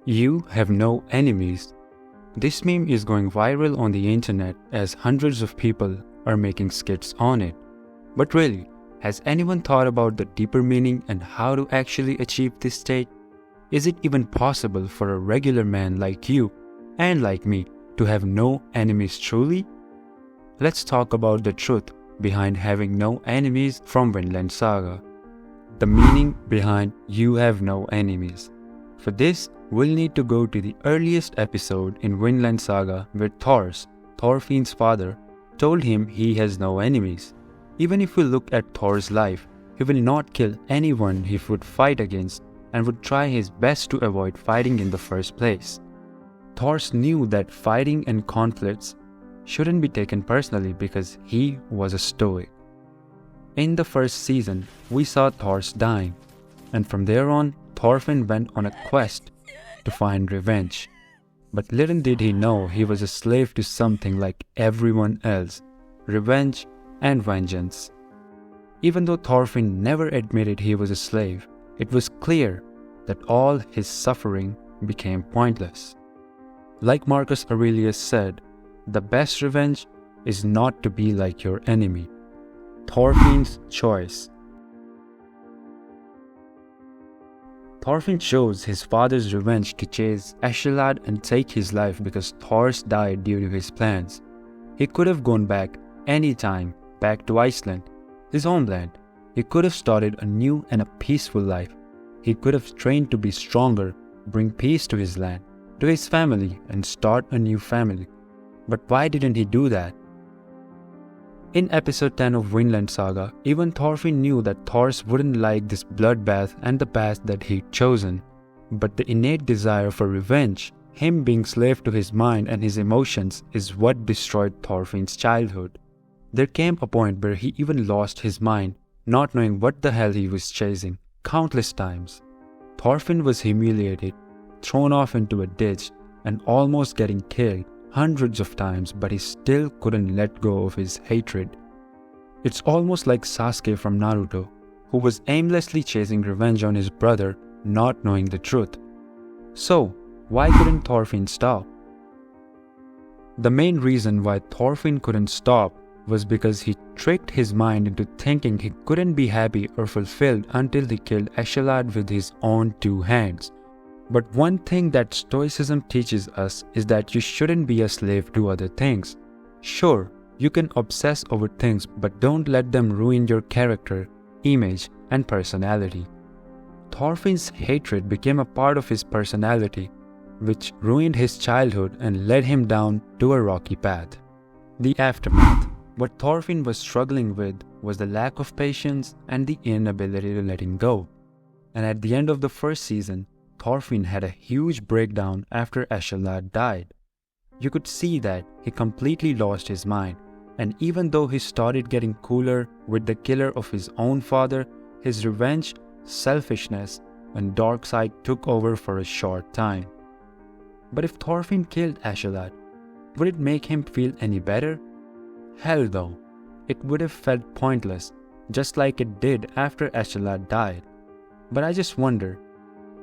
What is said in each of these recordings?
You have no enemies. This meme is going viral on the internet as hundreds of people are making skits on it. But really, has anyone thought about the deeper meaning and how to actually achieve this state? Is it even possible for a regular man like you and like me to have no enemies truly? Let's talk about the truth behind having no enemies from Vinland Saga. The meaning behind you have no enemies. For this, we'll need to go to the earliest episode in Vinland Saga where Thorfinn's father, told him he has no enemies. Even if we look at Thor's life, he will not kill anyone he would fight against and would try his best to avoid fighting in the first place. Thor knew that fighting and conflicts shouldn't be taken personally because he was a stoic. In the first season, we saw Thor dying, and from there on, Thorfinn went on a quest to find revenge. But little did he know he was a slave to something like everyone else, revenge and vengeance. Even though Thorfinn never admitted he was a slave, it was clear that all his suffering became pointless. Like Marcus Aurelius said, the best revenge is not to be like your enemy. Thorfinn's choice. Thorfinn chose his father's revenge to chase Askeladd and take his life because Thor died due to his plans. He could have gone back any time, back to Iceland, his homeland. He could have started a new and a peaceful life. He could have trained to be stronger, bring peace to his land, to his family, and start a new family. But why didn't he do that? In episode 10 of Vinland Saga, even Thorfinn knew that Thor wouldn't like this bloodbath and the path that he'd chosen. But the innate desire for revenge, him being slave to his mind and his emotions, is what destroyed Thorfinn's childhood. There came a point where he even lost his mind, not knowing what the hell he was chasing, countless times. Thorfinn was humiliated, thrown off into a ditch, and almost getting killed hundreds of times, but he still couldn't let go of his hatred. It's almost like Sasuke from Naruto, who was aimlessly chasing revenge on his brother, not knowing the truth. So, why couldn't Thorfinn stop? The main reason why Thorfinn couldn't stop was because he tricked his mind into thinking he couldn't be happy or fulfilled until he killed Askeladd with his own two hands. But one thing that Stoicism teaches us is that you shouldn't be a slave to other things. Sure, you can obsess over things, but don't let them ruin your character, image, and personality. Thorfinn's hatred became a part of his personality, which ruined his childhood and led him down to a rocky path. The aftermath. What Thorfinn was struggling with was the lack of patience and the inability to letting go. And at the end of the first season, Thorfinn had a huge breakdown after Askeladd died. You could see that he completely lost his mind, and even though he started getting cooler with the killer of his own father, his revenge, selfishness, and dark side took over for a short time. But if Thorfinn killed Askeladd, would it make him feel any better? Hell no, it would have felt pointless, just like it did after Askeladd died. But I just wonder,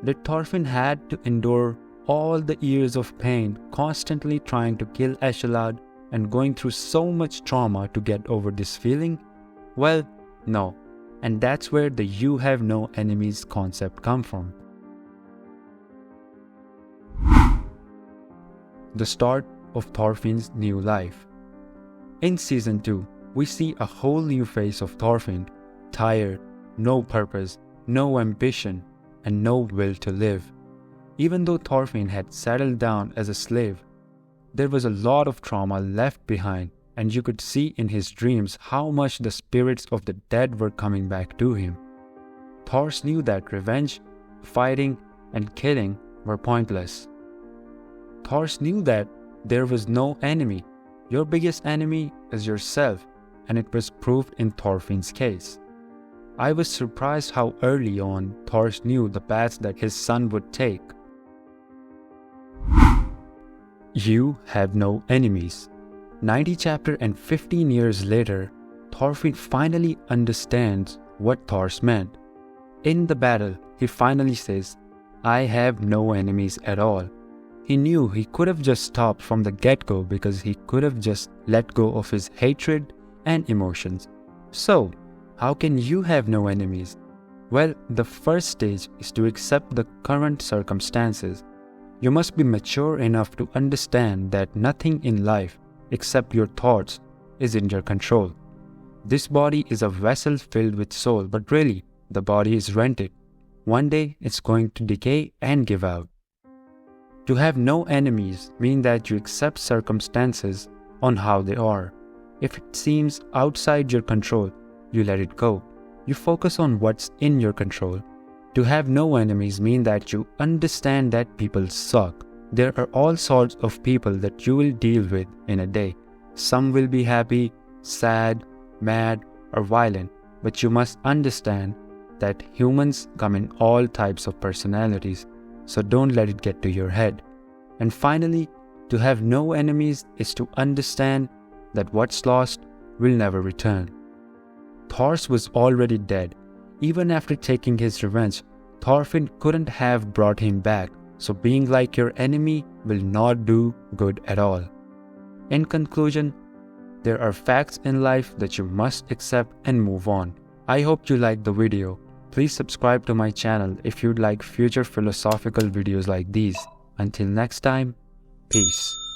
did Thorfinn had to endure all the years of pain, constantly trying to kill Askeladd and going through so much trauma to get over this feeling? Well, no. And that's where the you have no enemies concept comes from. The start of Thorfinn's new life. In season 2, we see a whole new face of Thorfinn, tired, no purpose, no ambition, and no will to live. Even though Thorfinn had settled down as a slave, there was a lot of trauma left behind, and you could see in his dreams how much the spirits of the dead were coming back to him. Thor knew that revenge, fighting, and killing were pointless. Thor knew that there was no enemy. Your biggest enemy is yourself, and it was proved in Thorfinn's case. I was surprised how early on Thor knew the path that his son would take. You have no enemies. 90 chapters and 15 years later, Thorfinn finally understands what Thor meant. In the battle, he finally says, I have no enemies at all. He knew he could have just stopped from the get-go because he could have just let go of his hatred and emotions. So, how can you have no enemies? Well, the first stage is to accept the current circumstances. You must be mature enough to understand that nothing in life, except your thoughts, is in your control. This body is a vessel filled with soul, but really, the body is rented. One day, it's going to decay and give out. To have no enemies means that you accept circumstances on how they are. If it seems outside your control, you let it go. You focus on what's in your control. To have no enemies means that you understand that people suck. There are all sorts of people that you will deal with in a day. Some will be happy, sad, mad, or violent, but you must understand that humans come in all types of personalities, so don't let it get to your head. And finally, to have no enemies is to understand that what's lost will never return. Thors was already dead. Even after taking his revenge, Thorfinn couldn't have brought him back, so being like your enemy will not do good at all. In conclusion, there are facts in life that you must accept and move on. I hope you liked the video. Please subscribe to my channel if you'd like future philosophical videos like these. Until next time, peace.